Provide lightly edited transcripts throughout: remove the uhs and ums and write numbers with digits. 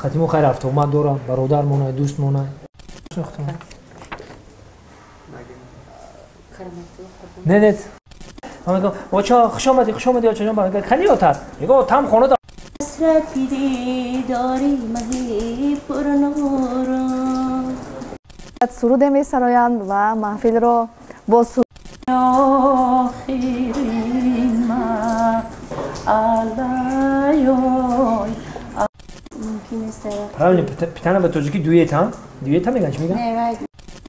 خاتمو خیر رفت اومد دورم برادر مونای دوست مونای شناختم نه نه میگم بچا خوش اومدی آچا جان بگو خیلی اوتر میگم تام خونه دا حسرتی دیداری مهی پرنور سرود می‌سرایند و محفل را با سرود آخرین ما علایوی ممکن است همین پیتانه به توجیکی دویت هم میگن چی میگن؟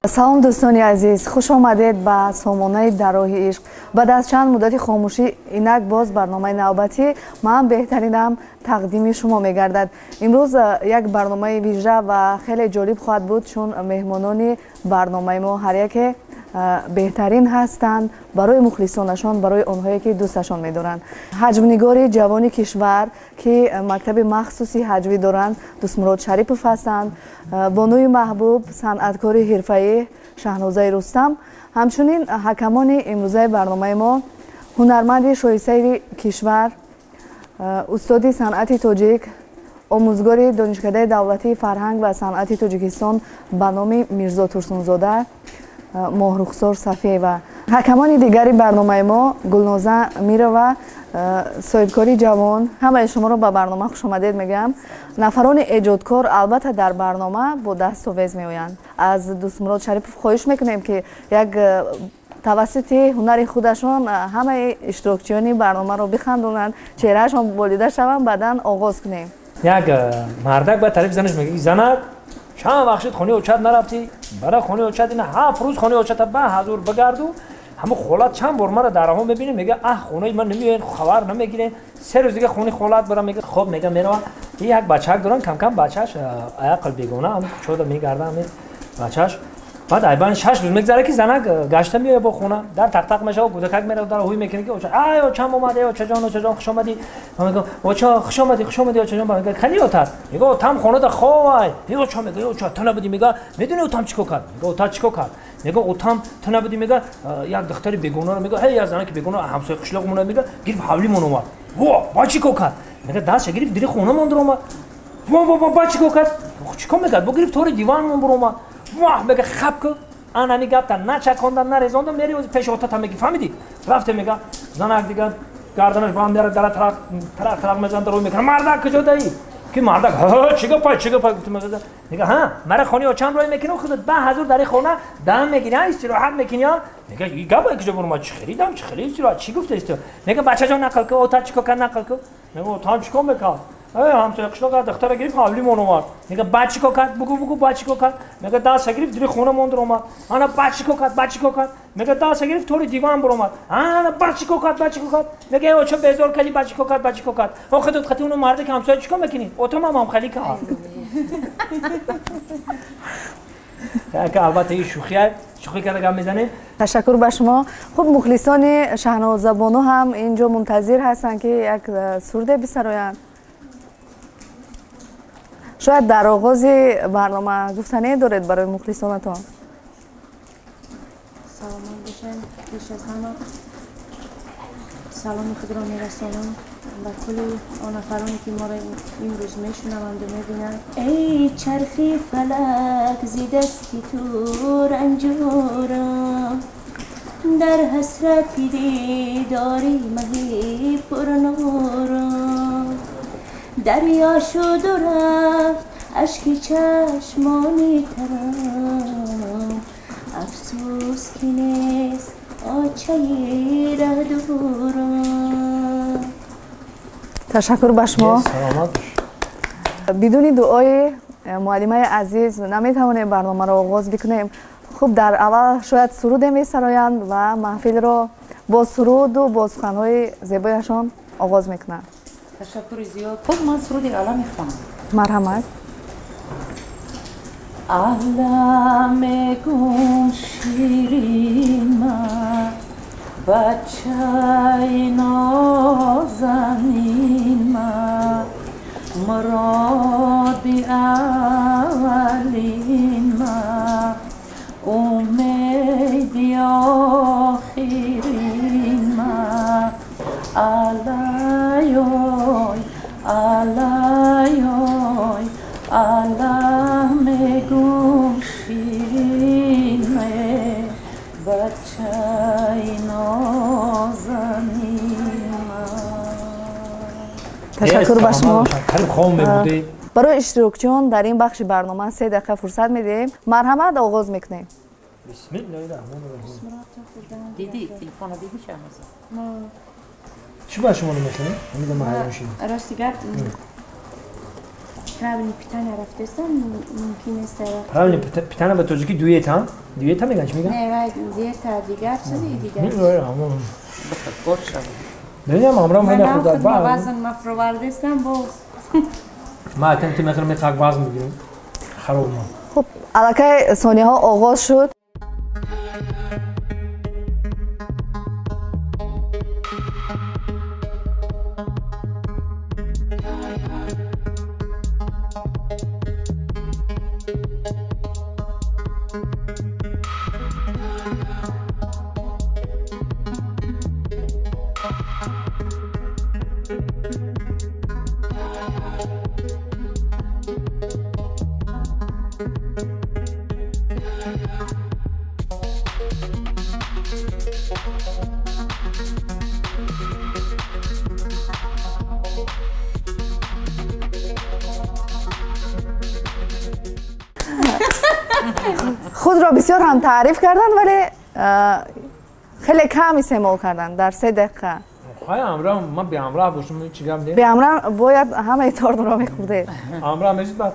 سلام دوستان عزیز خوش آمدید به سامانه در راه عشق. بعد از چند مدت خاموشی اینک باز برنامه نوبتی من بهترینم تقدیم شما میگردد. امروز یک برنامه ویژه و خیلی جالب خواهد بود چون مهمانان برنامه ما هر یک بهترین هستند برای مخلصانشان، برای آنهایی که دوستشان می‌دارند. حجم‌نگار جوان کشور که مکتب مخصوصی حجوی دارند دوست مراد شریپوف هستند، بانوی محبوب صنعتکار حرفه‌ای شهنازه رستم، همچنین حکمان امروزه برنامه ما هنرمند شایسته کشور استاد صنعت تاجیک آموزگار دانشکده دولتی فرهنگ و صنعت تاجیکستان به نام میرزا ترسونزاده ماهرخسار صفیه و حکمان دیگری برنامه ما گلنازه میره و صاحبکاری جوان. همه شما رو به برنامه خوش آمدید میگم. نفران ایجادکار البته در برنامه با دستاویز میآیند. از دوست مراد شریف خواهش میکنیم که یک توسط هنر خودشان همه اشتراکچیان برنامه رو بخندونند، چهرهشان بریده شوند، بعداً آغاز کنیم. یک مردک به طرف زنش میگه زنک چند وقت خونه اوچت نرفتی؟ برای خونه اوچت اینا 7 روز خونه اوچت به حضور بگردو. همه خالت چند بار مرا در راه میبینه میگه خونه من نمیاد خبر نمیگیره. 3 روز دیگه خونه خالت برام میگه خب میگه میرم یک بچه‌ک دارن کم کم بچه‌ش عقل بیگونه هم چودا میگرده هم بچه‌ش بعد ایبان 6 روز میگذره که زنک گشته میاد با خونه در تق تق میشه و گودکک میره در هوی میکنه که آیا چم اومده آچا جان خوش اومدی. میگم آچا خوش اومدی آچا جان میگه خیلی اوتر میگه تام خونه دا خوای میگه چا میگه آچا تو نبودی میگه میدونی تام چیکار کرد میگه اوتا چیکار کرد میگه تام تو نبودی میگه یک دختری بیگونه رو میگه هی از زنک بیگونه همسایه قشلاقمون میگه گیر حولی مون اومد وا با چیکار کرد میگه داش گرفت دیگه خونه مون درام وا با چیکار کرد چیکار میکرد بگیر تو دیوان مون برام واه میگه خب که انا میگه تا نچکوندن نریزوندن میری و پیش اوتا میگه فهمیدی رفته میگه زنک دیگه گردنش باند میاره در طرق میزنه رو میکنه مردک کجا دایی کی مردک چیگه پای میگه مرا خونی و چند روی میکنه خودت به حضور در خونه دم میگیری استراحت میکنی میگه گابا کجا برم چی خریدم چی خرید چی گفته است میگه بچه جان نقل که اوتا چیکار کنه نقل که میگه اوتا چیکار میکنه همسایه قشلاق دختر گرفت حولی مون اومد میگه بچه کو کرد بگو بچه کو کرد میگه داس گرفت در خونه مون در اومد انا بچه کو کرد میگه داس گرفت تو دیوان بر اومد انا بچه کو کرد میگه او چه بزرگ کلی بچه کو کرد او خودت اونو مرد که همسایه چیکار میکنی او تو مام خالی که که البته این شوخی کرده گام میزنه. تشکر به شما. خب مخلصان شهنازه بانو هم اینجا منتظر هستن که یک سروده بسرایند. شاید در آغاز برنامه گفتنی دارید برای مخلصانتان. سلام باشین پیش از همه سلام خود را میرسانم به کل آن نفرانی که ما را امروز میشنوند و میبینند. ای چرخی فلک زی دستی تو رنجورم در حسرتی دیداری مهی پرنورم دریا شد و رفت اشکی چشمانی ترم افسوس که نیست آچه ره دورم. تشکر به شما. بدون دعای معلمه عزیز نمیتوانیم برنامه را آغاز بکنیم. خب در اول شاید سرود می‌سرایند و محفل را با سرود و با سخن‌های زیبایشان آغاز میکنند. تشکر زیاد. خب من سرود اعلا میخوانم. مرحمت. علم گم شیرین من بچه نازنین من مراد اولین من امید آخرین من علایوی علم گم شیرین بچه نازنین تشکر به شما. برای اشتراکچیان در این بخش برنامه 3 دقیقه فرصت میدیم. مرحمت آغاز میکنیم. بسم الله الرحمن الرحیم. دیدی تلفن دیدی شما چی با شما نمیخونی؟ امیدم محرومشین. راستی گفت правильно питание رفتستم ممکن است правильно питание به توجیکی دویت هم؟ دویت هم میگن چی میگن؟ نه دیت دیگر چیزی دیگر میگه همون باشه ببینم امرام من خود من وزن مفروردستم باز ما تنت مثلا میخوام وزن بگیرم خراب ما خب الکی ثانیه ها آغاز شد. خود را بسیار هم تعریف کردن ولی خیلی کم استعمال کردن در 3 دقیقه. خواهی امرام ما به امرام باشم چی گم ده؟ به امرام باید همه ایتار را میخورده. امرام میشید بعد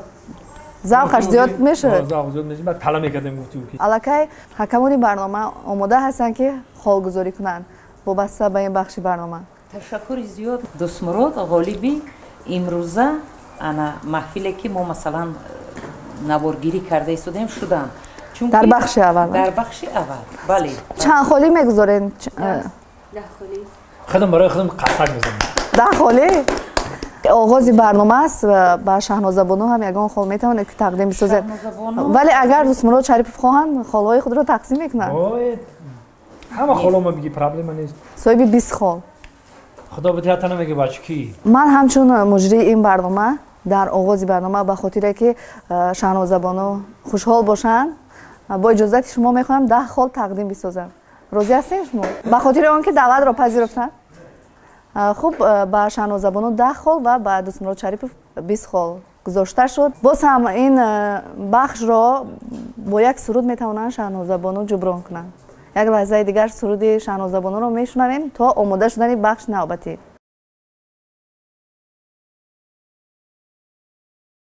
ذوقش زیاد میشه. ذوق زیاد میشه بعد طلا میکردیم گفتیم که الکی حکمون برنامه آماده هستن که خالگذاری کنن وابسته به این بخش برنامه. تشکر زیاد دوست مراد غالبی امروزه انا محفلی که ما مثلا نوارگیری کرده ایستادیم شدن در بخش اول. در بخش اول بله. چند خالی میگذارین؟ 10 خالی. خودم برای خودم قصد میزنم. 10 خالی؟ آغاز برنامه است و با شهناز بانو هم یگان خال میتواند که تقدیم بسازد. ولی اگر دوست مراد شریف خواهند خالهای خود را تقسیم میکنند. همه خالا ما بگی پرابلم نیست. صاحب 20 خال. خدا بهت نمیگه بچه کی؟ من همچون مجری این برنامه در آغاز برنامه به خاطر که شهناز بانو خوشحال باشند با اجازت شما میخوایم 10 خال تقدیم بسازم. راضی هستین شما؟ به خاطر آنکه دعوت را پذیرفتن. خب با شهناز بانو 10 خال و با دوست مراد شریف 20 خال گذاشته شد. باز هم این بخش را با یک سرود میتوانند شهناز بانو جبران کنند. یک لحظه دیگر سرود شهناز بانو را میشنویم تا آماده شدن بخش نوبتی.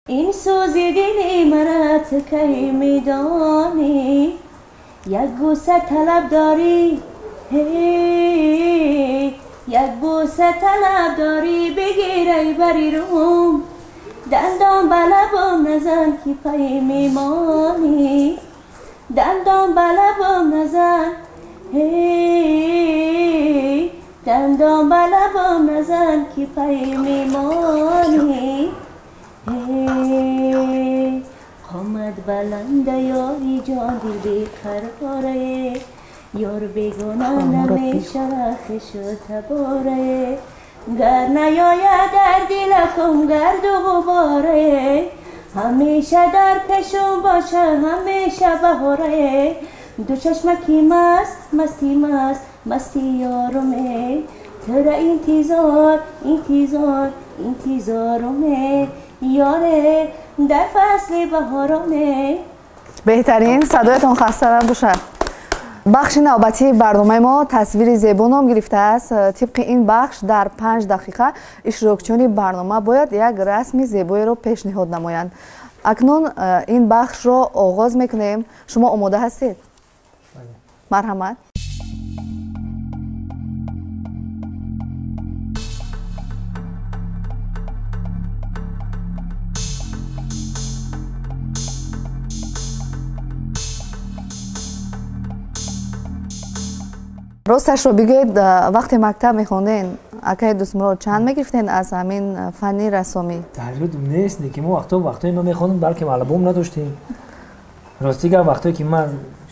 این سوز دل مرا کی میدانی یک بوسه طلب داری یک بوسه طلب داری بگیری بری روم دندان بلبم نزن که پی میمانی دندان بلبم نزن دندان بلبم نزن که پی میمانی قامت بلند یاری جان دل بیقراره یار بیگانه نمیشه خش و تباره گر نیاید در دلکم گرد و غباره همیشه در پیشم باشه همیشه بهاره دو چشمکی مست مستی مست مستی یارمه ترا انتظارمه یاره در فصل بهارانه. بهترین صدایتان خسته نباشد. بخش نوبتی برنامه ما تصویر زیبا نام گرفته است. طبق این بخش در 5 دقیقه اشتراکچیان برنامه باید یک رسم زیبایی را پیشنهاد نمایند. اکنون این بخش را آغاز میکنیم. شما آماده هستید؟ مرحمت. راستش رو بگید وقتی مکتب میخوندین اکای دوست مراد چند میگرفتین از همین فنی رسامی؟ تعجب نیست که ما وقتی ما میخوندیم بلکه البوم نداشتیم. راستی گپ وقتی که من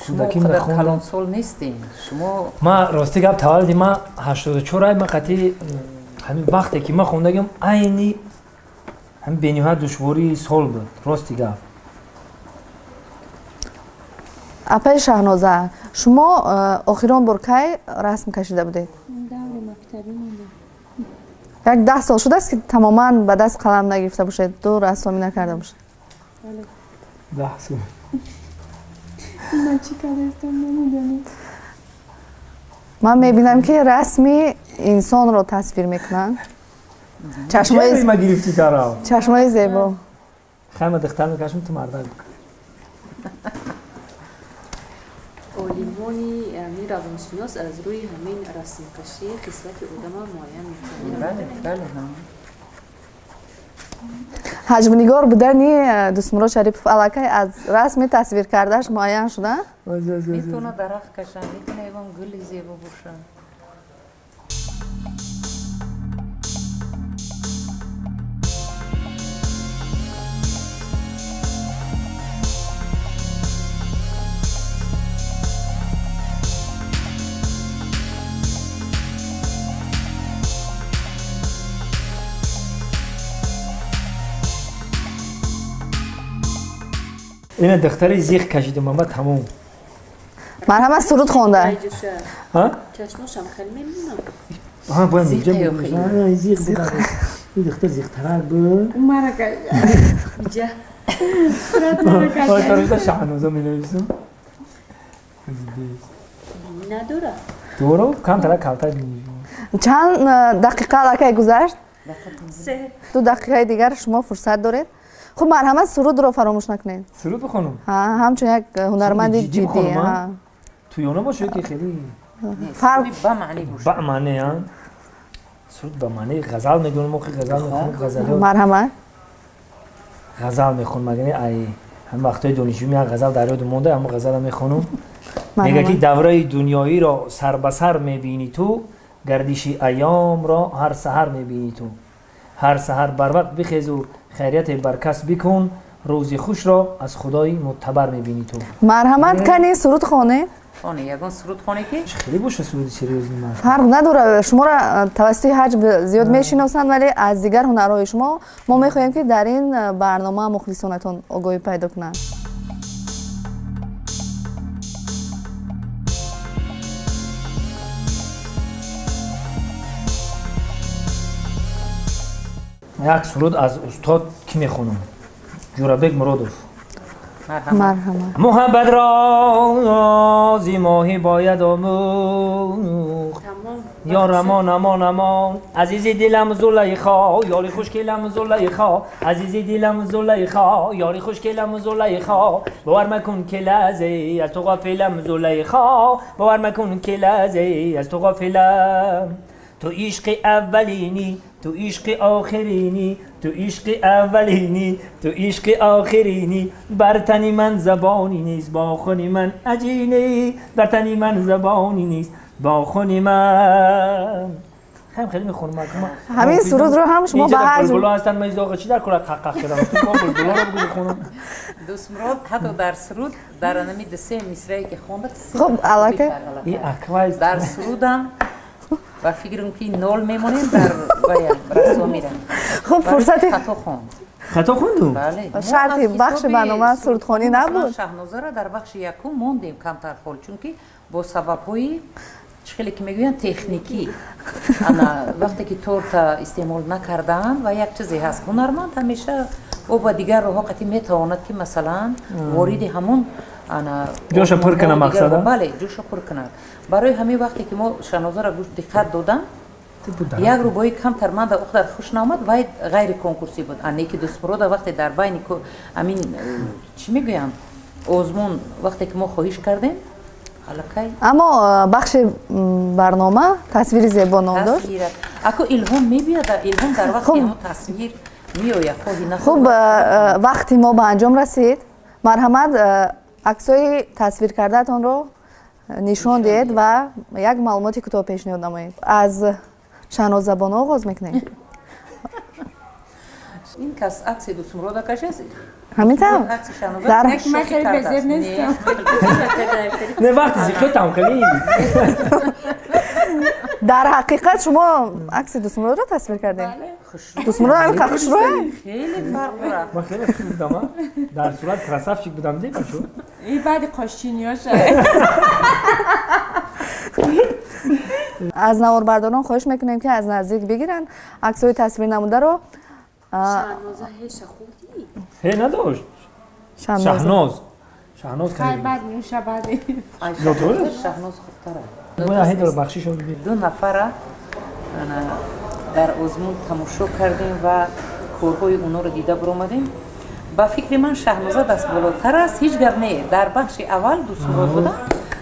کودکی میخوندم کلان سال نیستین شما. ما راستی گپ تولد ما 84 ما قطعی همین وقتی که ما خوندگیم عینی هم بینی‌ها دشواری سال بود راستی گفت. اپای شهنازه شما آخران بار کی رسم کشیده بودید؟ دور مکتبی مونده. یک 10 سال شده است که تماما به دست قلم نگرفته باشید، دو رسامی نکرده باشید. 10 سال. من چی کردم نمیدونم. من میبینم که رسمی انسان رو تصویر میکنن. چشمای ما گرفتی کارا. چشمای زیبا. خیلی دختر میکشم تو مردک. عالمانی روانشناس از روی همین رسم کشی خصلت آدم معین می‌کنند. بله. حجم نگار بودنی دوستمراد شریف علاقه از رسم تصویر کردهش معین شده؟ میتونه درخت کشن، میتونه ایوان گلی زیبا باشن. این دختری زیخ کشیده ماما تموم. مرحبا سرود خونده. ها؟ چشماش هم خیلی میمونم. ها باید زیخ اینجا یا بود. خیلی؟ زیخ بود. این دختر زیخ ترک بود. مرا کرد. جا. آه تاریخ شهنازه می نویسم. نداره. دورو کم ترک کمتر می‌نویسم. چند دقیقه علاقه گذشت؟ 3. 2 دقیقه دیگر شما فرصت دارید. خب مرحمت سرود رو فراموش نکنید. سرود بخونم. همچون یک هنرمند جدی جدی. بخونم، تو یونه باشه که خیلی فرق با معنی باشه. با معنی ها. سرود با معنی غزل میگن موقع غزل میخونم غزل مرحمت غزل میخونم مگه ای هم وقتای دانشجو میان غزل در یاد مونده اما غزل میخونم. میگه که دوره دنیایی را سر به سر میبینی تو، گردش ایام را هر سحر میبینی تو. هر سحر بر وقت بخیز و خیریت بر کس بکن، روزی خوش را از خدای معتبر میبینی تو. مرحمت کنی سرود خونه خانه یگان سرود خانه که خیلی باشه سرود سریوزی من. فرق نداره. شما را توسط حجم زیاد میشناسند ولی از دیگر هنرهای شما ما میخواهیم که در این برنامه مخلصانتون آگاهی پیدا کنند. یک سرود از استاد کی میخونم؟ جورابک مرادوف. مرحمت محبت را زی ماهی باید آموخت، یا رمان امان امان عزیزی دلم زلیخا، یاری خوشگلم زلیخا، عزیزی دلم زلیخا، یاری خوشگلم زلیخا، باور مکن که لحظه از تو غافلم زلیخا، باور مکن که لحظه از تو غافلم. تو عشق اولینی، تو عشق آخرینی، تو عشق اولینی، تو عشق آخرینی، بر تن من زبانی نیست با خون من عجینی، بر تن من زبانی نیست با خون من. خیلی میخونم. همین سرود رو هم شما به هر بلبلا هستن من زاغ چی در کلا قق کردم تو بلبلا رو بخونم. دوست مراد حتی در سرود در انمی دسه مصرعی که خونده خب علاقه این اکوایز در سرودم و فکرم که نول میمونیم در رسو میرم. خب فرصت خطا خوند. خطا خوندم. بله. شرطی بخش برنامه سرودخوانی نبود. شهنازه را در بخش یکم موندیم کمتر فول چون که با سبب‌های خیلی که میگوین تکنیکی انا وقتی که تورت استعمال نکردن و یک چیزی هست هنرمند همیشه او با دیگر رو حقیقتی میتواند که مثلا وارد همون انا جوش پر کنه مقصد. بله جوش پر کنه. برای همین وقتی که ما شهنازه را گوش دقت دادم یک روبایی کمتر من در خوش نامد و غیر کنکورسی بود. انی که دوست مراد وقتی در بین امین چی میگویم آزمون وقتی که ما خواهش کردیم اما بخش برنامه تصویر زیبا نام داشت. اکو الهام میبیاد الهام در وقتی همون تصویر میآید خودی نخود. خب وقتی ما به انجام رسید مرحمت عکسای تصویر کردهتان رو نشان دید و یک معلوماتی کوتاه پیشنهاد نمایید. از شهنازه بانو آغاز میکنیم. این کس عکس دوست مراد کشید؟ همینطور در من خیلی بزرگ نیستم. نه وقتی زیخه تام کنیم. در حقیقت شما عکس دوست مراد رو تصویر کردیم. дусмурод ҳамин қа хушрӯе خیلی فرق داره. من خیلی خوب بودم در صورت کراسافچیک بودم دیگه شو این بعد قاشینیاش аз наворбардорон хоҳиш мекунем ки аз наздик бигиранд аксҳои тасвирнамударо. شهنازه هیچ خوردی؟ هی نداشت шаҳноз شهناز خیلی خیلی بد نوشه بده شهناز خوبتره. باید هی داره بخشی شد بید 2 نفر در آزمون تماشا کردیم و کارهای اونا رو دیده برآمدیم. با فکر من شهنازه دست بالاتر است. هیچ گپ نه. در بخش اول دوستمراد بودن.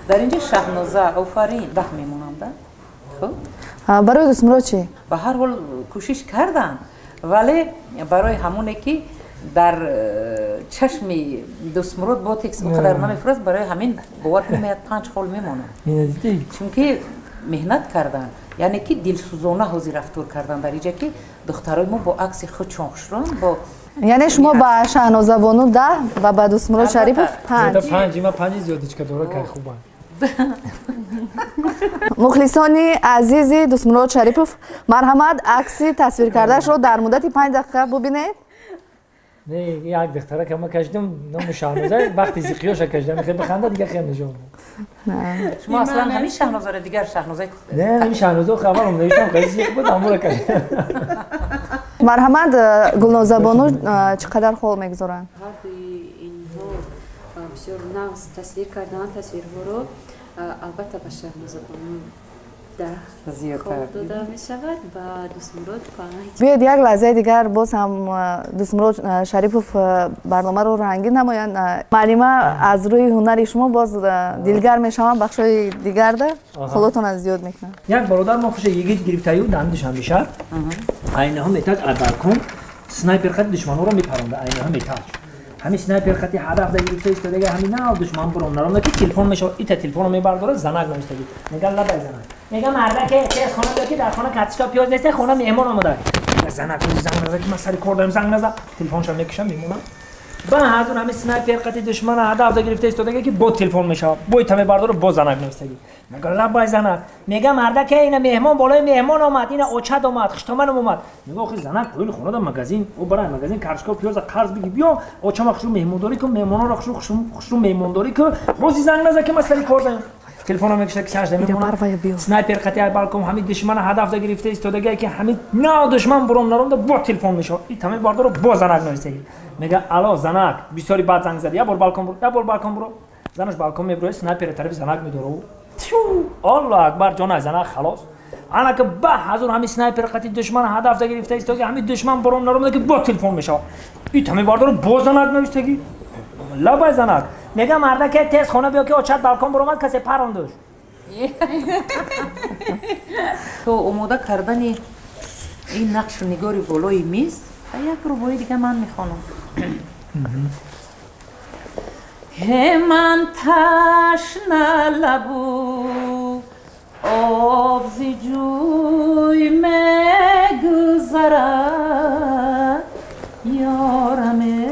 در اینجا شهنازه آفرین ده میمونند. خب барои дусмурод чӣ به هر حال کوشش کردن ولی برای همونه که در چشم دوستمراد با تکس اونقدر نمیفرست برای همین باور نمیاد 5 خال میمونه چون که مهنت کردن یعنی که دلسوزانه حاضر رفتار کردن در اینجا که دخترای ما با عکس خود چونخشران با яъне шумо ба шаҳнозавону 10 ва ба дусмурод шарипов 5 5 من 5 زیادیچ که دوره که خوبه мухлисони азизи дусмурод шарипов марҳамат акси тасвиркардаашро дар муддати 5 дақиқа бубинед. نه یک دختره که ما کشیدم نام شهنازه وقتی زیقیاش کشیدم خیلی بخنده دیگه خیلی نشون شما اصلا همین شهنازه رو دیگر شهنازه نه همین شهنازه خبر هم نوشتم خیلی زیق بود امور کشیدم марҳамат гулнозабону чӣ қадар хол мегузоранд هر دوی اینها بسیار نقص تصویر کردن تصویرها رو البته به شهنازه بانو ده خواب داده می شود و دوستمراد 5 биёед як лаҳзаи дигар боз ҳам дусмурод шарипов барномаро рангин намоянд. маълима аз рӯи ҳунари шумо боз дилгар мешавам бахшҳои дигарда холотона зиёд мекунам. یک برادر ما خوش یگید گرفتایی و دندش هم میشه اینه هم میتاج ابرکن سنایپر خط دشمنو رو میپرونده اینه هم میتاج همین سنایپر خطی هدف ده گرفته است دیگه همین نه دشمن برام نرم که تلفن میشه این تلفن رو میبرداره زنگ نمیستگی میگه لا بای زنگ میگه مرده که خونه که در خونه کاتشکا پیاز نیست خونه مهمان اومده زنگ نزد که من سری کار دارم زنگ نزد تلفنش میکشم میمونم با هزون همین سنایپر خطی دشمن هدف ده گرفته است دیگه که با تلفن میشه با تمه برداره با زنگ نمیستگی میگه لا بای زنگ میگه مرده که این مهمان بالای مهمان اومد این اوچد اومد خشتمن اومد میگه آخه زنگ کوین خونه ده مغازین او برای مغازین کارشکا پیاز قرض بگی بیا اوچا مخشو مهمونداری که مهمانا رو خشو مهمونداری که روزی زنگ نزد که من سری کار دارم تلفن رو میکشه که چش نمیمونه سنایپر خطی بالکن همین دشمن هدف ده گرفته است دیگه که همین نه دشمن برام نرم ده با تلفن میشه این تمام بردار با زنگ نمیستگی میگه الا زنگ بسیاری بعد زنگ زد یا بر بالکن برو زنش بالکن میبره سنایپر طرف زنگ میداره الله اکبر جان زنگ خلاص انا که به حضور همین سنایپر خطی دشمن هدف ده گرفته است که همین دشمن برام نرم ده که با تلفن میشه این تمام بردار با زنگ نمیستگی لبای زنگ میگه مرده که تست خونه بیا که اوچت بالکن برآمد کسی پروندش تو آماده کردن این نقش و نگاری بالای میز یک روبایی دیگه من میخوانم من تشنه لبو آب ز جوی میگذرد یارمه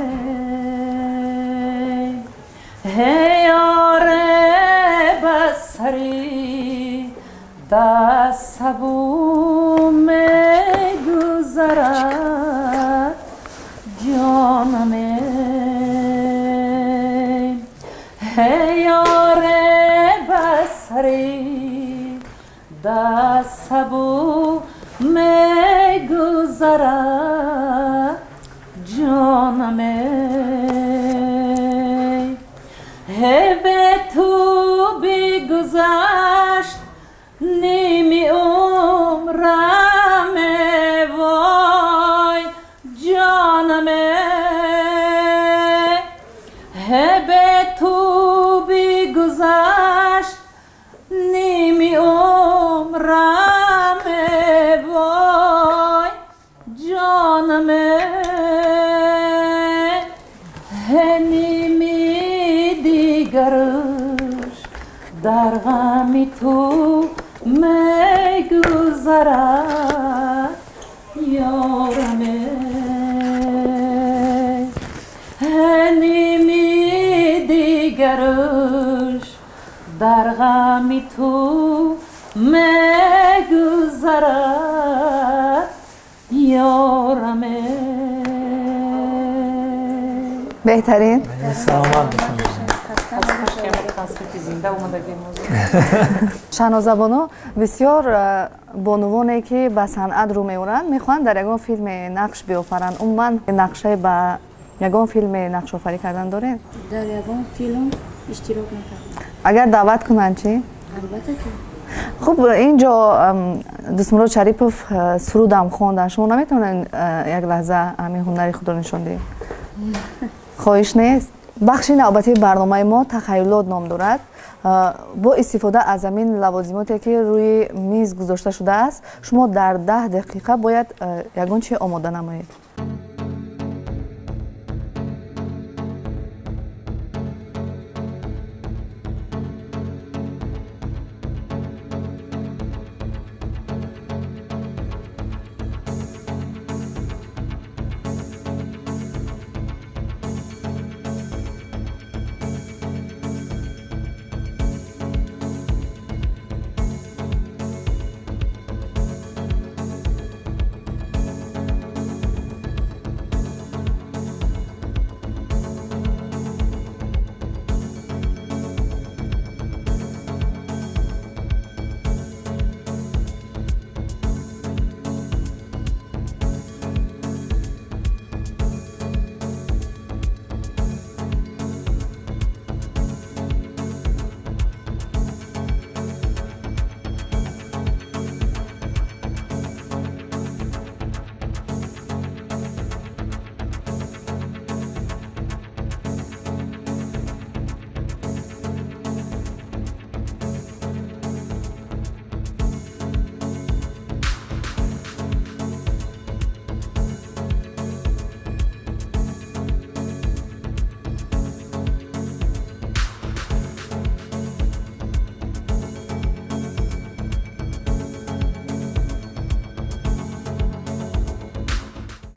یار بسری دست سبو میگذرد جانمه یار بسری دست سبو میگذرد جانمه به تو بگذشت نیمی عمرم وای جانمه به تو بگذشت نیمی عمرم وای جانمه در غم تو میگذرد یارمه نیمی دیگرش در غم تو میگذرد یارمه. بهترین سلامت باشم. шаҳнозабоно бисёр бонувоне ки ба санъат рӯ меоранд мехоҳанд дар ягон филме нақш биёфаранд. умуман нақшае ба ягон филме нақшофарӣ кардан доред? дар ягон филм иштирок накардам. агар даъват кунанд чӣ? албатта ки хуб инҷо дӯстмурод шарипов сурудам хондан. шумо наметавонед як лаҳза ҳамин ҳунари худро нишон диҳед? хоҳиш нест? бахши навбатии барномаи мо тахайюлот ном дорад. бо истифода аз ҳамин лавозимоте ки рӯи миз гузошта шудааст, шумо дар 10 дақиқа бояд ягон чизе омода намоед.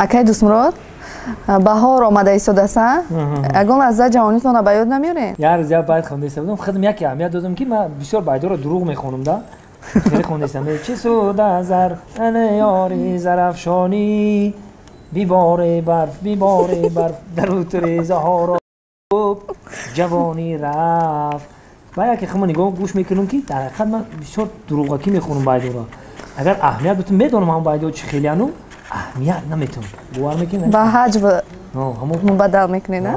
акай дӯстмурод баҳор омада истодаса, ягон лаҳза ҷавонитона ба ёд намеёред? як рӯз як байт хонда иста будам, худам яке аҳамият додам ки ман бисёр байдоро дурӯғ мехонам да. хеле хонда истам. чӣ суд аз зар ане ёри зарафшонӣ бибори барф дар утри заҳоро ҷавонӣ рафт. ба яке хама нигоҳ гӯш мекунам ки дар ҳақиқат ман бисёр дурӯғакӣ мехонам байдоро. агар аҳамият бутам медонам ҳамон байдо чӣ хеле ану аҳамият наметавонам. бовар мекунед? ба ҳаҷв мубаддал мекунед, на?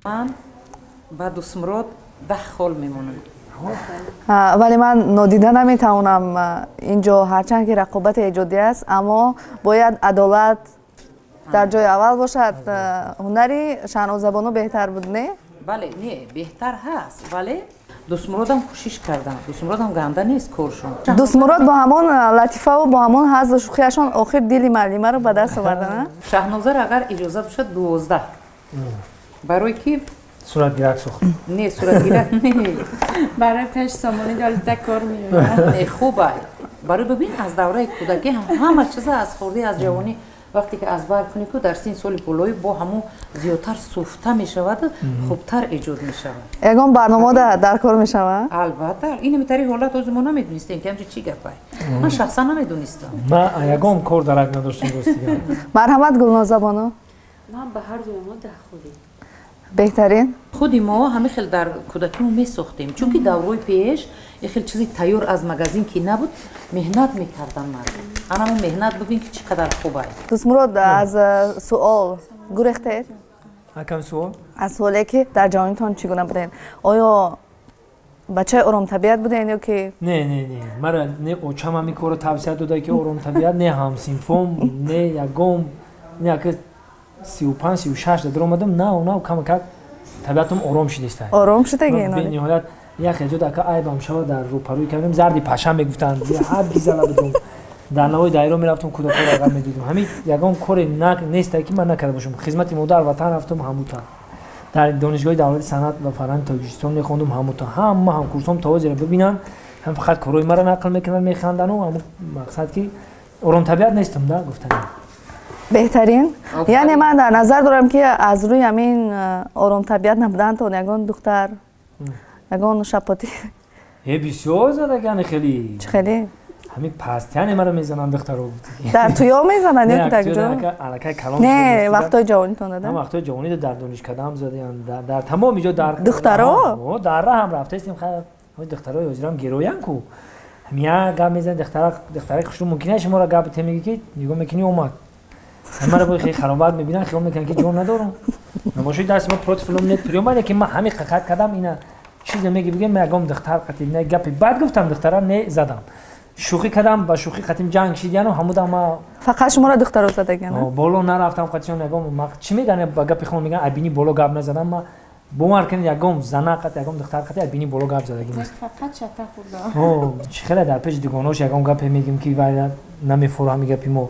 من با دستمرد 10 خال میمونم. ولی من نادیده نمیتوانم اینجا هرچند که رقابت ایجادی است اما باید عدالت در جای اول باشد. هنری شاهنامه‌زبانو بهتر بود نه؟ بله نه بهتر هست ولی دستمردم کوشش کردم. دستمردم گنده نیست کارشون. دوستمراد با همون لطیفه و با همون حظ و شوخیشان آخر دل معلمه رو به دست آوردن. شاهنامه اگر اجازه باشد 12 برای کی صورتگیرک سوخت. نه صورتگیرک نه برای پیش سامانی داره کار میاد. نه خوبه. برای ببین از دوره کودکی همه چیز از خوردی از جوانی وقتی که از بر کنی که در سین سال بالایی با همون زیادتر سوفته می شود خوبتر ایجاد می شود. یگان برنامه در کار می شود؟ البته این میتاری حالت از ما نمیدونستیم که همچه چی گپه. من شخصا نمیدونستم. من یگان کار درک نداشتم دوستیگان. مرحمت گلناز بانو. من به هر دوی ما 10 خودی. بهترین؟ خودی ما همه خیلی در کودکیمون میساختیم چون که دورای پیش یه خیلی چیزی تیار از مغازین که نبود مهنت میکردن مردم. انا مهنت ببین که چقدر خوبه. دوستمراد از سوال گریختید؟ کم سوال؟ از سوالی که در جوانیتان چگونه بودین؟ آیا بچه آرام طبیعت بودین یا که؟ نه مرا نه اوچم همی کارو توصیه داده که آرام طبیعت نه هم سینفوم نه یگم نه که 35 36 در اومدم نه کم طبیعتم آرام شده است. آرام شده که به نهایت یک جدا که عیبم شد در روپروی کردم زردی پشم میگفتن حد گیزلا بدم در نوای دایره میرفتم کودکان رقم میدیدم همین یگان کار نیست که من نکرده باشم خدمت مادر وطن رفتم هموتا در دانشگاه دولت صنعت و فرهنگ تاجیکستان میخوندم هموتا هم کورسام تازه رو ببینن هم فقط کارهای مرا نقل میکنن میخوندن و هم مقصد که آرام طبیعت نیستم ده گفتن بهترین یعنی من در نظر دارم که از روی همین آرام طبیعت نبودن تا یگان دختر یگان شپاتی بسیار زدگان خیلی خیلی همین پستیان مرا میزنن دخترها در تویا میزنن یا کجا نه وقتای جوانیتون دادن هم وقتای جوانی در دانشکده هم زدن در تمام اینجا در دخترها در راه هم رفته استیم خیلی دخترای وزیرام گرویان کو همیا گام میزنن دخترای خوشو ممکنه شما را گاب میگی که میگم میکنی اومد همه رو خیلی خرابات میبینن خیال میکنن که جون ندارم نمایشی دست ما پروتفیلم نت پریومانه که من همین حقیقت کردم اینا چیز میگم میگم دختر قتیل نه گپی بعد گفتم دخترا نه زدم شوخی کردم با شوخی قتیم جنگ شدیانو همودا ما فقط شما را دخترا زدگن بالا نرفتم قتیشون میگم ما چی میگن با گپی خون میگن ابینی بالا گپ نزدم ما باور کن یگم زنا قت یگم دختر قت ابینی بالا گپ زدگی نیست فقط شتا خورده خیلی در پیش دیگانوش یگم گپ میگم که وای نمیفهمم گپیمو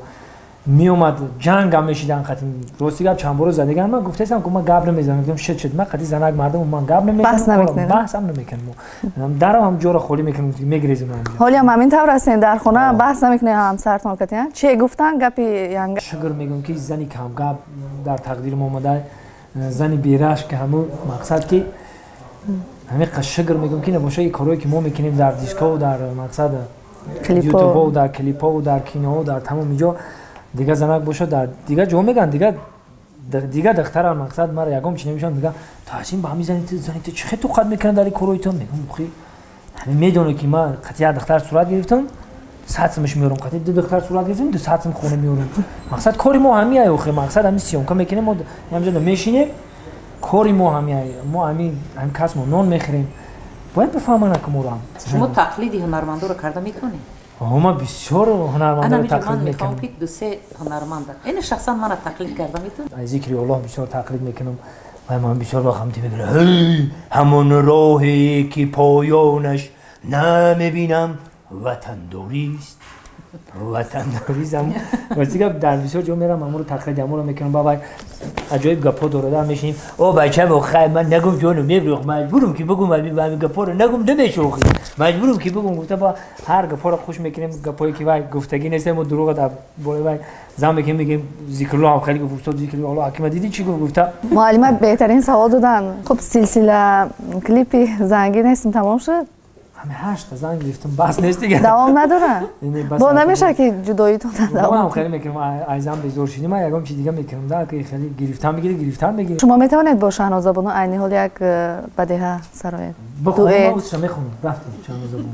میومد جنگ هم میشیدن قتیم راستی گپ چند بار زدگان من گفتم که ما گپ نمیزنم گفتم شد من قتی زنک مردم من گپ نمیزنم بحث هم نمیکنم درم هم جور خولی میکنم میگریزم حالا هم همین طور هستین در خونه بحث نمیکنه همسرتون کتین چی گفتن گپی یانگ شگر میگم که زنی کم گپ در تقدیر ما اومده زنی بیراش که همون مقصد که همین قشگر میگم که نباشه کارهایی که ما میکنیم در دیسکو در مقصد یوتیوب و در کلیپ و در کینو و در تمام اینجا دیگه زنک باشه در دیگه جو میگن دیگه دختر مقصد مرا یگم چی نمیشن میگن تا هستین با همین زنی تو چه تو خود میکنن در کاروی تو میگم خیلی همین میدونه که من قطعا دختر صورت گرفتم ساعتش میارم قطعا دختر صورت گرفتم 2 ساعت خونه میارم مقصد کاری ما همیه اخی مقصد همین سیون که میکنیم ما همینجا میشینیم کاری ما همیه ما همین کس ما نون میخوریم باید بفهمن که ما شما تقلیدی هنرمندا رو کرده میتونی ما بسیار هنرمندا رو تقلید میکنم. من میگم 2-3 هنرمند. این شخصا من تقلید کردم میتونم. از ذکر الله بسیار تقلید میکنم. و من بسیار وقت میگم هی همون راهی که پایانش نمیبینم وطن دوریست. وطن دوریزم. واسه که در بسیار جا میرم امور تقلید امور میکنم بابا عجایب گپا داره در میشیم او بچه بخیر من نگم جونو میبرم مجبورم که بگم من گپا رو نگم نمیشوخی مجبورم که بگم گفته با هر گپا رو خوش میکنیم گپایی که وای گفتگی نیست ما دروغ در بالا وای زام میگیم ذکر الله هم خیلی گفت ذکر الله حکیم دیدی چی گفته معلم بهترین سوال دادن خب سلسله کلیپی زنگین هستیم تمام شد همه 8 زنگ گرفتم بس نیست دیگه دوام نداره با نمیشه که جداییتون دوام خیلی میکنم عزیزم بزرگ شدیم من یکم چیز دیگه میکنم در که خیلی گرفتم میگیره شما میتونید با شاهنامه زبان عینی حال یک بدیهه سرایت بخونم ما چه میخونیم رفتیم شاهنامه زبان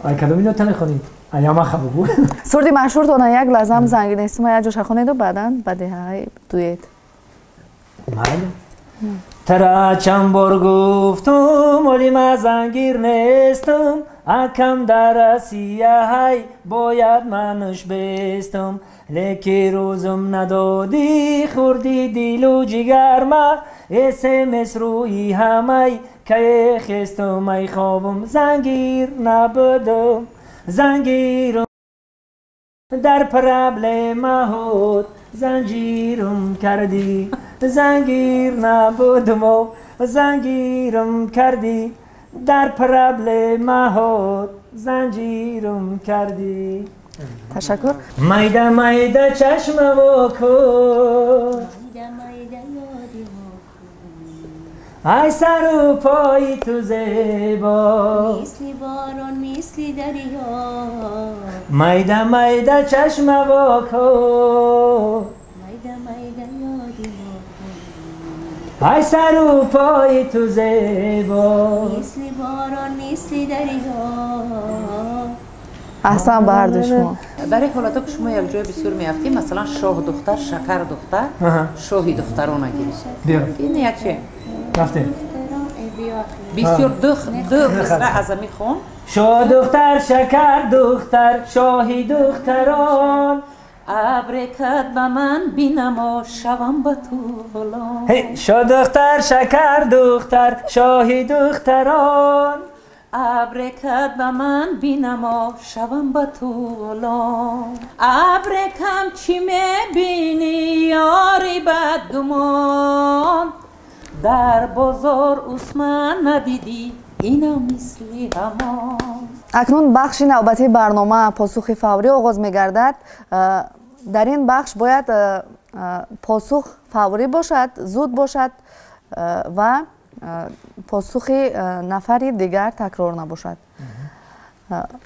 ای کدوم اینو تنخونید ایام خبرو سردی مشهور تون یک لازم زنگین است ما یک جوش خونید و بعدن بدیهه دویت معلوم ترا چند بار گفتم ولی من زنگیر نیستم اکم در سیاهی باید منش بستم لیکی روزم ندادی خوردی دیل و جگر ما اسمس روی همه که خستم ای خوابم زنگیر نبودم زنگیرم در پرابلم هود زنجیرم کردی زنگیر نبودم و زنجیرم کردی در پرابلم هود زنجیرم کردی. تشکر. میده میده چشم و کن ای سر و پای تو زیبا مثل باران مثل دریا میده میده چشم و کن میده میده یادی ای سر و پای تو زیبا مثل باران مثل دریا. احسن به هر دو شما. برای حالتا که شما یک جای بسیار میافتیم مثلا شاه دختر شکر دختر شاهی دختران بیا این یک چه رفتیم بسیار دو مصرع ازمی خون شاه دختر شکر دختر شاهی دختران ابرکت به من بینما شوم به تو غلام. شاه دختر شکر دختر شاهی دختران ابرکت به من بینما شوم به تو غلام. ابرکم چی میبینی یاری بدگمان در بازار عثمان ندیدی اینا مثلی همان. اکنون بخش نوبتی برنامه پاسخ فوری آغاز می‌گردد. در این بخش باید پاسخ فوری باشد، زود باشد و پاسخ نفری دیگر تکرار نباشد.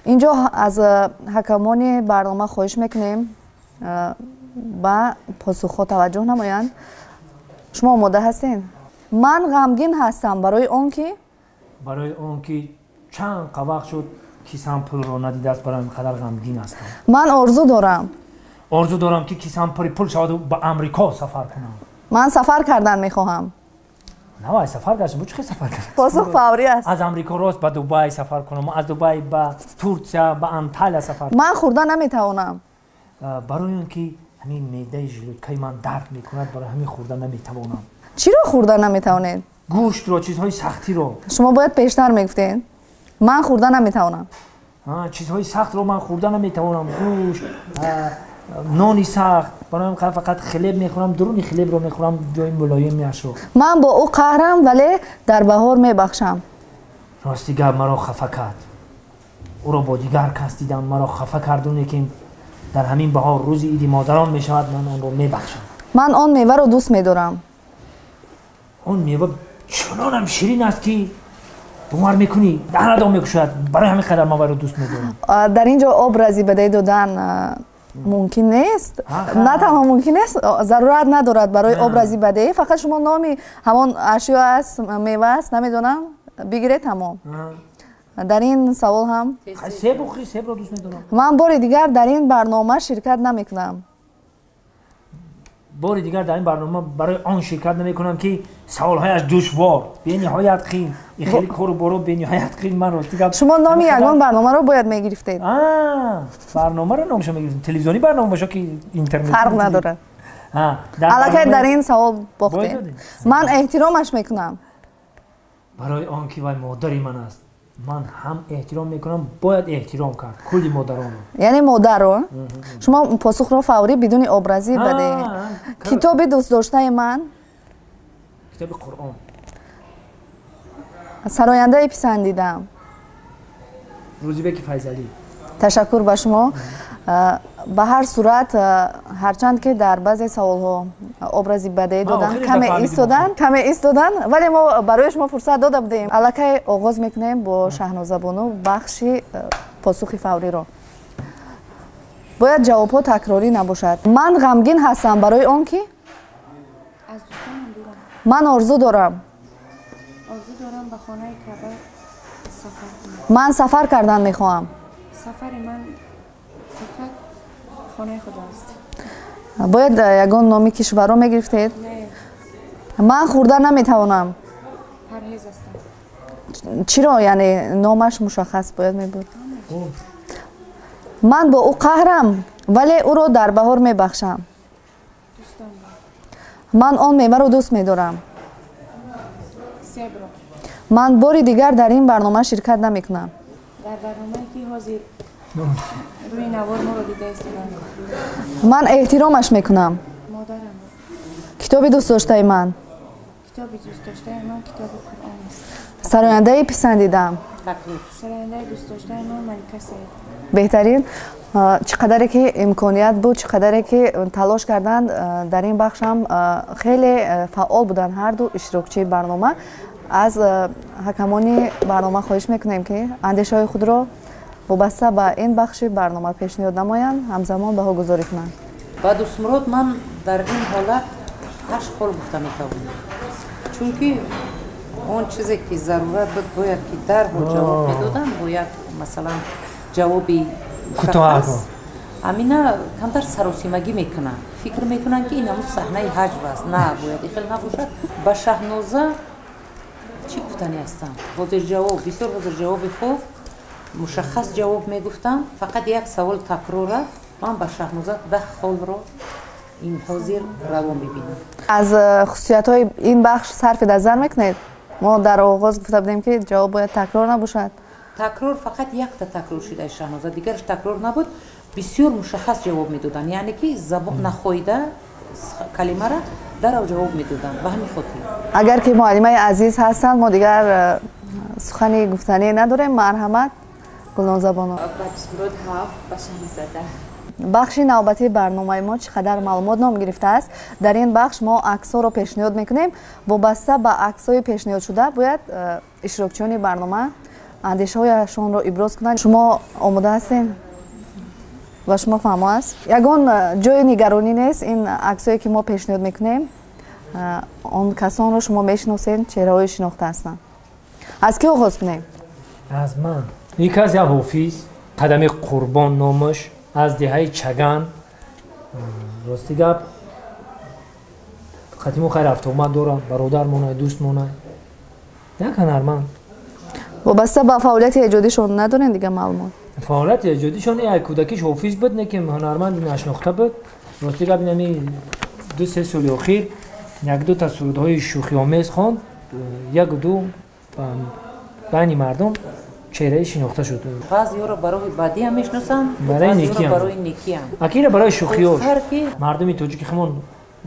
اینجا از حکمان برنامه خواهش میکنیم با پاسخ ها توجه نمایند. شما آماده هستین؟ من غمگین هستم برای اون که چند وقت شد کیسم پول رو ندیده است، برای اینقدر غمگین هستم. من آرزو دارم که کیسم پول شود و به امریکا سفر کنم. من سفر کردن میخواهم. نه سفر کردم. چه سفر کردم؟ پاسخ فوری است. از امریکا راست به دبی سفر کنم، از دبی به ترکیه به انطالیا سفر کنم. من خوردن نمیتوانم. برای اینکه همین معده ژلوکای من درد میکند، برای همین خوردن نمیتوانم. چی رو خوردن نمیتوانید؟ گوشت رو، چیزهای سختی رو. شما باید پیشتر میگفتین. من خوردن نمیتوانم. چیزهای سخت رو من خوردن نمیتوانم. گوشت، نانی سخت، برای فقط خلب میخورم، درونی خلب رو میخورم، جای ملایمیش رو. من با او قهرم ولی در بهار میبخشم. راستی گپ مرا خفه کرد. او را با دیگر کس دیدم، مرا خفه کردونه که در همین بهار روز عید مادران میشود، من آن رو میبخشم. من آن میوه رو دوست میدارم. اون میوه چنانم شیرین است که باور میکنی دهنت آب میکشد. برای همین قدر من رو دوست میدارم. در اینجا آب رازی بدهی دادن ممکن نیست. نه تمام ممکن نیست، ضرورت ندارد برای آب رازی بدهی. فقط شما نامی همان اشیا است، میوه است، نمیدونم بگیره تمام. در این سوال هم سیب رو دوست میدارم. من بار دیگر در این برنامه شرکت نمیکنم. بار دیگر در این برنامه برای آن شرکت نمیکنم که سوالهایش دشوار به نهایت خیلی خیلی کارو برو به نهایت خیلی من راستی گفت. شما نامی یگان برنامه رو باید میگرفتید. برنامه رو نامش میگیریم. تلویزیونی برنامه باشه که اینترنتی فرق نداره. البته در این سوال باختید. من احترامش میکنم. برای آن که وای مادری من است، من هم احترام میکنم، باید احترام کرد کلی مادران. یعنی مادر رو شما پاسخ رو فوری بدون ابرازی بده. کتاب دوست داشته من، کتاب قرآن، سراینده پسندیدم، روزیبک فیضلی. تشکر به شما. به هر صورت هرچند که در بعضی سوال ها ابرازی بده دادن کمی ایستادن ولی ما برای شما فرصت داده بودیم. الکی آغاز میکنیم با شهنازه بانو بخش پاسخ فوری رو. باید جواب ها تکراری نباشد. من غمگین هستم برای آن که از دوستانم دورم. من آرزو دارم به خانه کعبه سفر کنم. من سفر کردن میخواهم. سفر من فقط خانه خدا است. باید یگان نامی کشور رو میگرفتید؟ من خوردن نمیتوانم. پرهیز هستم. چرا یعنی نامش مشخص باید می بود؟ من با او قهرم ولی او را در بهار میبخشم. دوستان دارم. من آن میوه را دوست میدارم. سیب را. من باری دیگر در این برنامه شرکت نمیکنم. در برنامه‌ای که حاضر روی نوار ما رو دیده استفاده من احترامش میکنم. مادرم کتاب دوست داشته من. کتابی دوست داشته من کتاب قرآن است. سراینده پسندیدم. سراینده دوست داشته من ملکه سعید. بهترین چقدر که امکانیت بود، چقدر که تلاش کردند در این بخش هم خیلی فعال بودن هر دو اشتراکچی برنامه. از حکمان برنامه خواهش میکنیم که اندیشه های خود را وابسته به این بخش برنامه پیشنهاد نمایند، همزمان بها گذاری کنند. با دوست مراد من در این حالت 8 خال گفته میتوانم، چونکه اون چیزی که ضرورت بود باید که در جواب میدادن، باید مثلا جوابی مشخص امینا کمتر سروسیمگی میکنن، فکر میکنن که این همون صحنه حجب است. نه، باید این خیلی نباشد. با شهنازه چی گفتنی هستم؟ حاضر جواب، بسیار حاضر جواب خوب مشخص جواب میگفتم. فقط یک سوال تکرار رفت. من با شهنازه 10 خال رو این حاضر روا میبینم. از خصوصیت های این بخش صرف نظر میکنید؟ ما در آغاز گفته بودیم که جواب باید تکرار نباشد. تکرار فقط یک تا تکرار شده شهنازه، دیگرش تکرار نبود. بسیار مشخص جواب میدادن، یعنی که زبان نخویده کلمه را در جواب میدادن. به همین خاطر اگر که معلمای عزیز هستند ما دیگر سخنی گفتنی نداریم. مرحمت گلناز بانو. بخش نوبتی برنامه ما چقدر معلومات نام گرفته است. در این بخش ما عکس‌ها را پیشنهاد میکنیم. وابسته به عکس‌های پیشنهاد شده باید اشتراکچیان برنامه اندیشه‌هایشان را ابراز کنند. شما آماده هستین؟ و شما فهم است؟ یگان جای نگرانی نیست. این عکس‌هایی که ما پیشنهاد میکنیم آن کسان را شما میشناسین، چهره‌های شناخته هستند. از کی آغاز کنیم؟ از من. یکی از حافظ قدم قربان نامش از دهه چگان. راستی گپ خاتم خیر رفت اومد دارم، برادر مونه، دوست مونه. یک هنرمند. وابسته به فعالیت ایجادیشون ندارین دیگه معلومات؟ فعالیت ایجادیشون یک کودکیش حافظ بود، نه که هنرمند نشناخته بود. راستی گپ اینمی 2-3 سال اخیر یک دو تا سرودهای شوخی آمیز خواند، یک دو بین مردم چهره شناخته شد. بعضی رو برای بدی هم میشناسن، برای نیکی هم. برای نیکی هم. اکیرا برای شوخی ها. مردمی تاجیک همون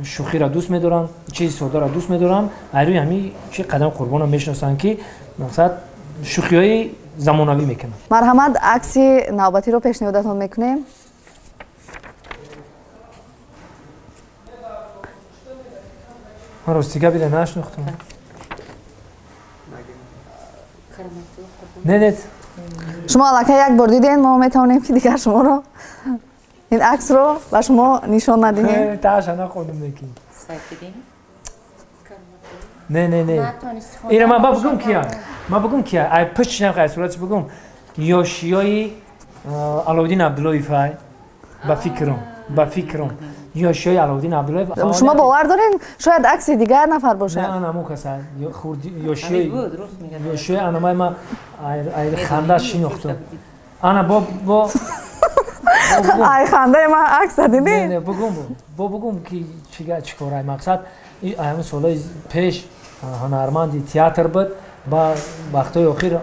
شوخی را دوست می‌دارن، چیز ساده را دوست می‌دارن. ایروی همین چه قدم قربان هم میشناسن که مقصد شوخی‌های زمانوی میکنن. مرحمت عکس نوبتی رو پیشنهادتون میکنیم. من راستیگه بیده نشناختم. نه شما علاقه یک بار دیدین، ما میتونیم که دیگر شما رو این عکس رو و شما نشان ندهیم. تاش نخوندم نکی. نه اینا من بگم کیا، من بگم کیا ای پشت نمیخواد صورتش بگم یاشیای علاءالدین عبداللهی فای با فکرم یاشیای علاءالدین عبداللهی. شما باور دارین شاید عکس دیگر نفر باشه؟ نه انا کسا یاشیای انا ما ای خنده شناختم. انا با ای خنده ما عکس دادین؟ نه بگم که چیکارای مقصد این سالای پیش هنرمند تئاتر بود. با وقتای اخیر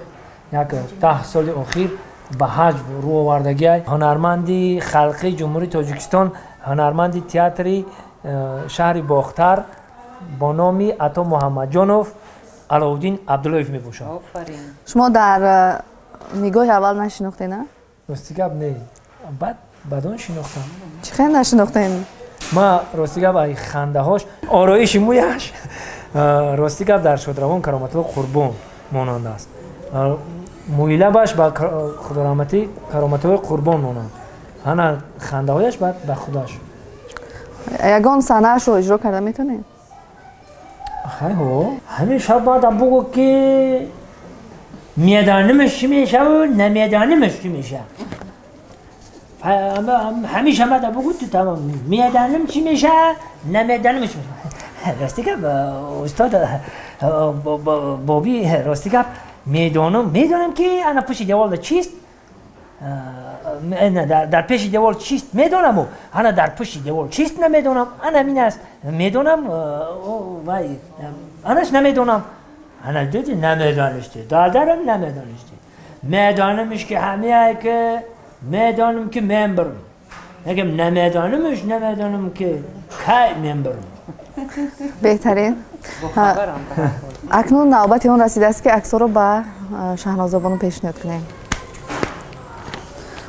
یک 10 سال اخیر به حج رو آوردگی هنرمند خلقی جمهوری تاجیکستان، هنرمند تئاتری شهر باختر با نام عطا محمد جانوف علاءالدین عبداللهی میباشد. شما در نگاه اول نشناخته نه؟ راستی گپ نه، بعد شناختم. چه خیلی نشناختین؟ ما راستی گپ ای خنده هاش آرایش مویش راستی گپ در شادروان کرامت الله قربان مانند است. مویله باش با خدا رحمتی کرامت الله قربان مانند. هنر خنده هایش بعد به خودش. یگان صحنه‌اش رو اجرا کرده میتونین؟ خیلی ها همیشه باید بگو که میدانمش چی میشه و نمیدانمش چی میشه. همیشه باید بگو تو تمام میدانم چی میشه نمیدانمش میشه. راستی که استاد بابی راستی که میدونم که انا پشت دیوار چیست در پیش دیوار چیست میدونم و انا در پشت دیوار چیست نمیدونم انا این است میدونم وای اناش نمیدونم انا دیدی نمیدانستی دادرم نمیدانستی میدانمش که همه که میدانم که من برم اگه نمیدانم که کی من برم بهترین اکنون نوبت اون رسیده است که عکس‌ها رو به شهناز بانو پیشنهاد کنیم.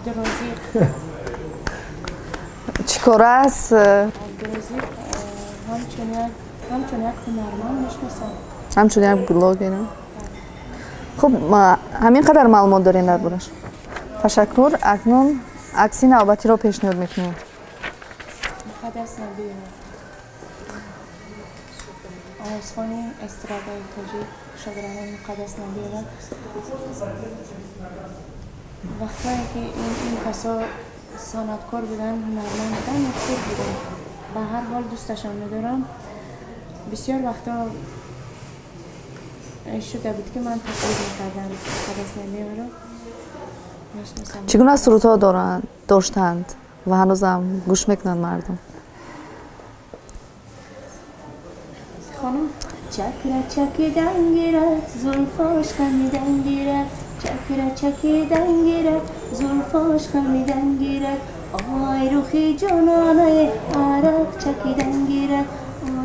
درازی چیکار است؟ درازی همچون یک هنرمند میشناسم. همچون یک بلاگر. خب همین قدر معلومات دارین دربارش. تشکر. اکنون عکسی نوبتی رو پیشنهاد میکنیم. مقدس نبی آموزخانه استرادای تاجیک شاگردان مقدس نبی وقتی که این کسا صنعتکار بودن هنرمند بودن مفید بودن به هر حال دوستشان میدارم بسیار وقتا شده بود که من تقلید میکردم مقدس نبی رو میشناسم. چگونه سرودها داشتند و هنوزم گوش میکنن مردم؟ خانم چکره چکیدن گیرد زلفاش خمیدن گیرد چکره چکیدن گیرد زلفاش خمیدن گیرد آی روخی جانانه عرق چکیدن گیرد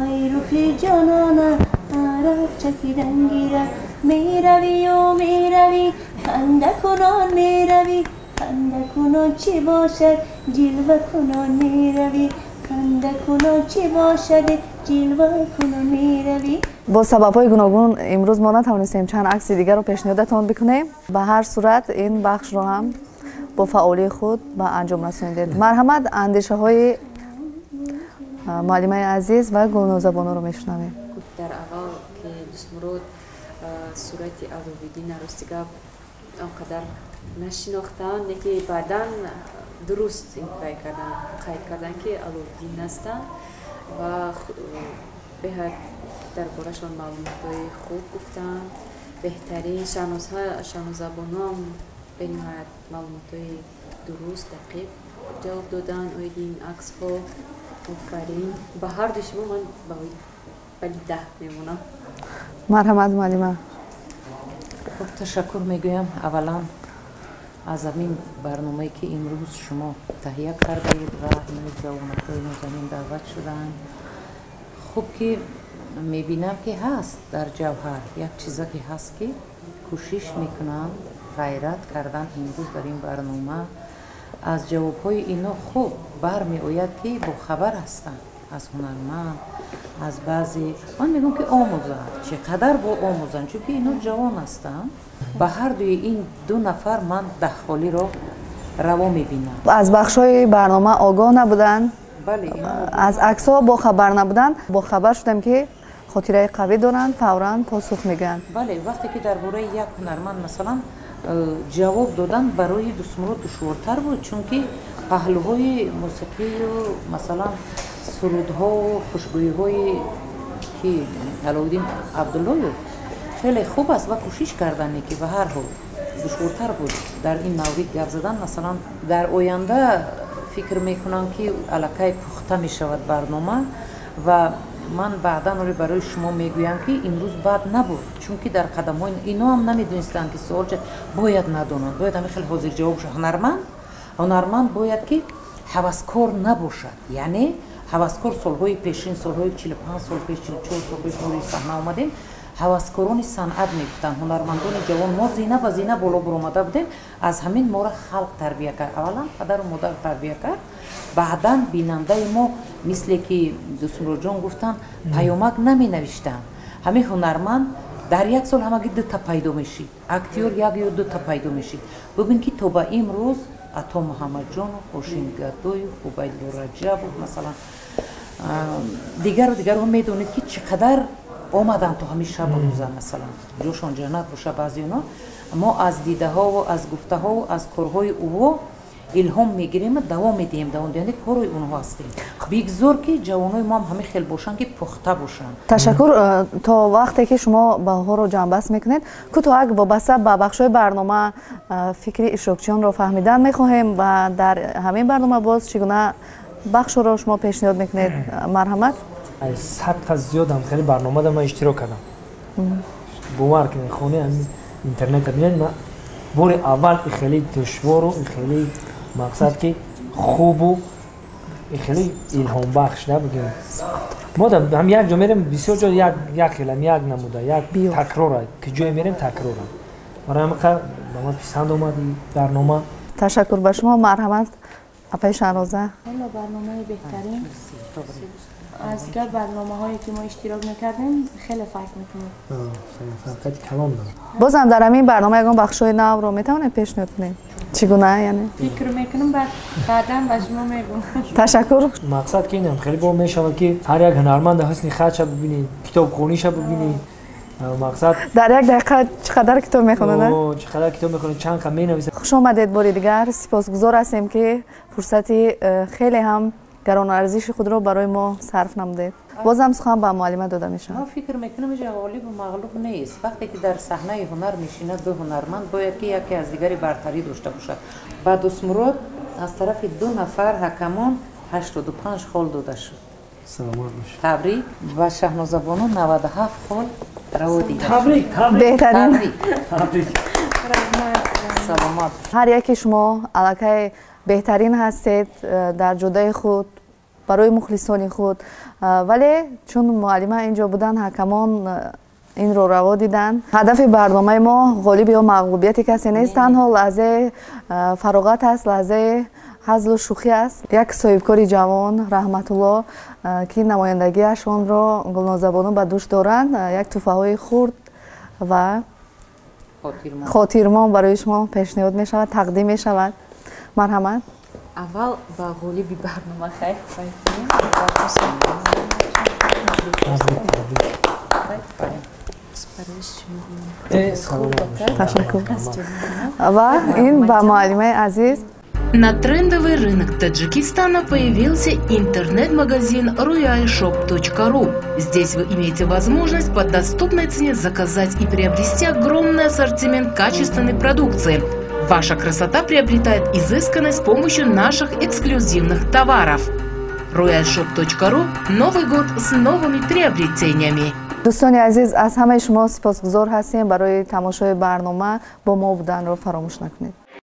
آی روخی جانانه عرق چکیدن گیرد میروی و میروی خنده کنان میروی خنده کنان چی باشد جلوه کنان میروی خنده کنان چی باشد جلوه کنان میروی. با سبب‌های گوناگون امروز ما نتوانستیم چند عکس دیگر رو پیشنهادتان بکنیم. به هر صورت این بخش رو هم با فعالی خود به انجام رساندید. مرحمت اندیشه‌های معلمه عزیز و گلنوزه بانو رو میشنویم. در اول که دستمرد صورت علویدین رستگاه آنقدر نشناختن که بعداً درست این قید کردن که علویدین هستند و به درباره‌شان معلومات‌های خوب گفتن. بهترین شنوزبان‌ها هم به نهایت معلومات‌های درست دقیق جواب دادن. این عکس‌ها آفرین به هر دو شما من ولی 10 میمونم. مرحمت معلمه. خب تشکر میگویم اولا از این برنامه‌ای که امروز شما تهیه کردید و این جوان‌های نازنین دعوت شدن. خوب که میبینم که هست در جوهر یک چیزی که هست که کوشش میکنن غیرت کردن امروز در این برنامه. از جوابهای اینا خوب برمی آید که با خبر هستن از هنرمند از بعضی من میگم که آموزن چقدر با آموزن چون که اینا جوان هستن. به هر دوی این دو نفر من دخالی رو روا میبینم. از بخش‌های برنامه آگاه نبودن. بله از عکس‌ها با خبر نبودن. با خبر شدم که خاطره قوی دارن فوراً پاسخ میگن. بله وقتی که درباره یک هنرمند مثلا جواب دادن برای دستمرد دشوارتر بود چون که پهلوهای موسیقی و مثلا سرودها و خوشگویی‌های که علویدین عبدالله خیلی خوب است و کوشش کردن که به هر حال دشوارتر بود در این مورد گپ زدن. مثلا در آینده فکر میکنم که الکی پخته می شود برنامه و من بعدا برای شما میگویم که امروز بد نبود چون که در قدم های اینا هم نمیدونستن که سوال باید ندونن باید همه خیلی حاضر جواب شد. هنرمند باید که هوسکار نباشد یعنی هوسکار سالهای پیشین سالهای 45 سال پیش 44 سال پیش ما روی صحنه آمدیم هوسکاران صنعت میگفتن هنرمندان جوان ما زینه به زینه بالا برآمده بودیم از همین ما را خلق تربیه کرد اولا پدر و مادر تربیه کرد بعدا بیننده ما مثل که دستمرد جان گفتن پیامک نمی نوشتن همین هنرمند در یک سال همگی 2 تا پیدا میشی اکتیور 1 یا 2 تا پیدا میشی. ببین که تا به امروز عطا محمد جان و حسین گدای و عبید رجب مثلا دیگر هم میدونید که چقدر آمدن تو همین شب و روزه مثلا جوشان جنت باشه بعضی اونا ما از دیده ها و از گفته ها و از کارهای او илҳом мегирем давом медиҳем дар он яъне корои онҳо ҳастем бигзор ки ҷавонои мо ҳаме хел бошанд ки пухта бошанд. ташаккур. то вақте ки шумо баҳоро ҷамъбаст мекунед кӯтоҳак вобаста ба бахшҳои барнома фикри ишрокчиёнро фаҳмидан мехоҳем ва дар ҳамин барнома боз чӣ гуна бахшро шумо пешниҳод мекунед? Марҳамат. 100 та зиёдам хеле барномада ман иштирок кардам. бовар кунед хонаи ҳамин интернета бинед ман бори аввал хеле душвору хеле мақсад ки хубу хеле илҳомбахш набудем. мо ҳам як ҷо мерем бисёр ҷо як хелам як намуда як такрора ки ҷое мерем такрора барои ҳамин ба ман писанд омад барнома. ташаккур ба шумо. марҳамат апай Шаҳроза. حالا برنامه بهترین از گل برنامه هایی که ما اشتراک میکردیم خیلی فرق میکنه. فرقی کلام داره. бозам дар ҳамин барнома ягон бахшҳои навро метавонем пешниҳод кунем? чӣ гуна яъне? فکر میکنم بعدا به شما میگم. ташаккур. мақсад ки инам хеле бо мешавад ки ҳар як ҳунарманд ҳусни хатша бибинед китобхониша бибинед. мақсад дар як дақиқа чӣ қадар китоб мехонад? чӣ қадар китоб мехонед чанд қа менависад. хуш омадед бори дигар. сипосгузор ҳастем ки фурсати хеле ҳам гаронарзиши худро барои мо сарф намудед. бозам сухан ба муаллима дода мешавад. мо фикр мекунам ҷа ғолибу мағлуб нест. вақте ки дар саҳнаи ҳунар мешинад ду ҳунарманд бояд ки яке аз дигари бартарӣ дошта бошад. ба Дӯстмурод аз тарафи 2 нафар ҳакамон 85 хол дода шуд. саломат бош. табрик ба Шаҳнозабону 97 хол раво дида. табрик беҳтарин. табрик. саломат. ҳар яке шумо аллакай беҳтарин ҳастед дар ҷодаи худ барои мухлисони худ, вале чун муаллима инҷо будан ҳакамон инро раво дидан. ҳадафи барномаи мо ғолиб ё мағлубияти касе нест, танҳо лаҳзаи фароғат аст, лаҳзаи ҳазлу шӯхӣ аст. як соҳибкори ҷавон Раҳматулло ки намояндагиаш онро Гулнозабону ба дӯш доранд, як тӯҳфаҳои хурд ва хотирмон барои шумо пешниҳод мешавад, тақдим мешавад. марҳамат. аввал ба ғолиби барнома хайр ташаккур. ва ин ба муаллимаи азиз. На трендовый рынок Таджикистана появился интернет-магазин royalshop.ru. Здесь вы имеете возможность по доступной цене заказать и приобрести огромный ассортимент качественной продукции. Ваша красота приобретает изысканность с помощью наших эксклюзивных товаров. royalshop.ru. Новый год с новыми приобретениями. дӯстони азиз, аз ҳамаи шумо сипосгузор ҳастем барои тамошои барнома. бо мо буданро фаромӯш накунед.